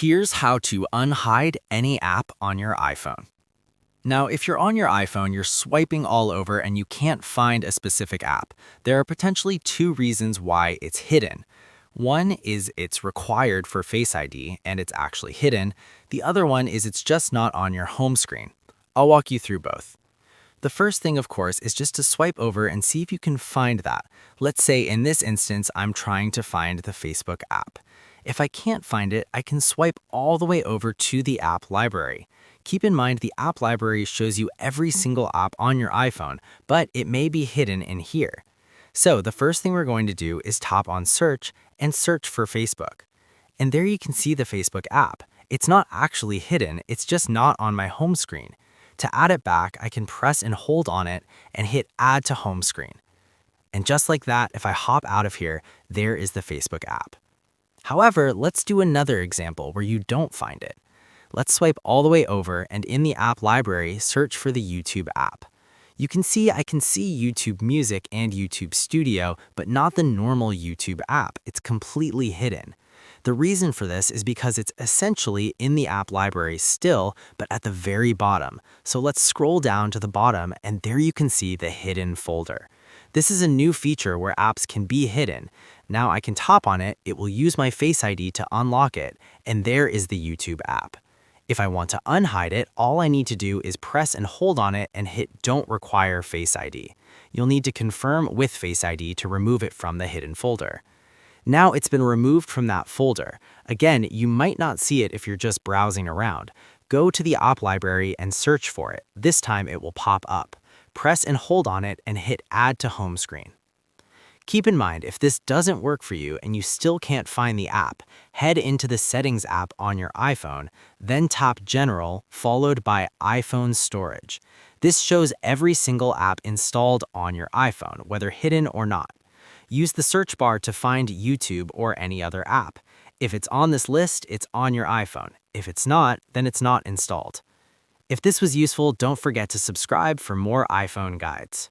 Here's how to unhide any app on your iPhone. Now, if you're on your iPhone, you're swiping all over and you can't find a specific app. There are potentially two reasons why it's hidden. One is it's required for Face ID and it's actually hidden. The other one is it's just not on your home screen. I'll walk you through both. The first thing, of course, is just to swipe over and see if you can find that. Let's say in this instance, I'm trying to find the Facebook app. If I can't find it, I can swipe all the way over to the app library. Keep in mind the app library shows you every single app on your iPhone, but it may be hidden in here. So the first thing we're going to do is tap on search and search for Facebook. And there you can see the Facebook app. It's not actually hidden, it's just not on my home screen. To add it back, I can press and hold on it and hit add to home screen. And just like that, if I hop out of here, there is the Facebook app. However, let's do another example where you don't find it. Let's swipe all the way over and in the app library, search for the YouTube app. You can see I can see YouTube Music and YouTube Studio, but not the normal YouTube app. It's completely hidden. The reason for this is because it's essentially in the app library still, but at the very bottom. So let's scroll down to the bottom and there you can see the hidden folder. This is a new feature where apps can be hidden. Now I can tap on it, it will use my Face ID to unlock it, and there is the YouTube app. If I want to unhide it, all I need to do is press and hold on it and hit Don't Require Face ID. You'll need to confirm with Face ID to remove it from the hidden folder. Now it's been removed from that folder. Again, you might not see it if you're just browsing around. Go to the app library and search for it. This time it will pop up. Press and hold on it and hit Add to Home Screen. Keep in mind, if this doesn't work for you and you still can't find the app, head into the Settings app on your iPhone, then tap General, followed by iPhone Storage. This shows every single app installed on your iPhone, whether hidden or not. Use the search bar to find YouTube or any other app. If it's on this list, it's on your iPhone. If it's not, then it's not installed. If this was useful, don't forget to subscribe for more iPhone guides.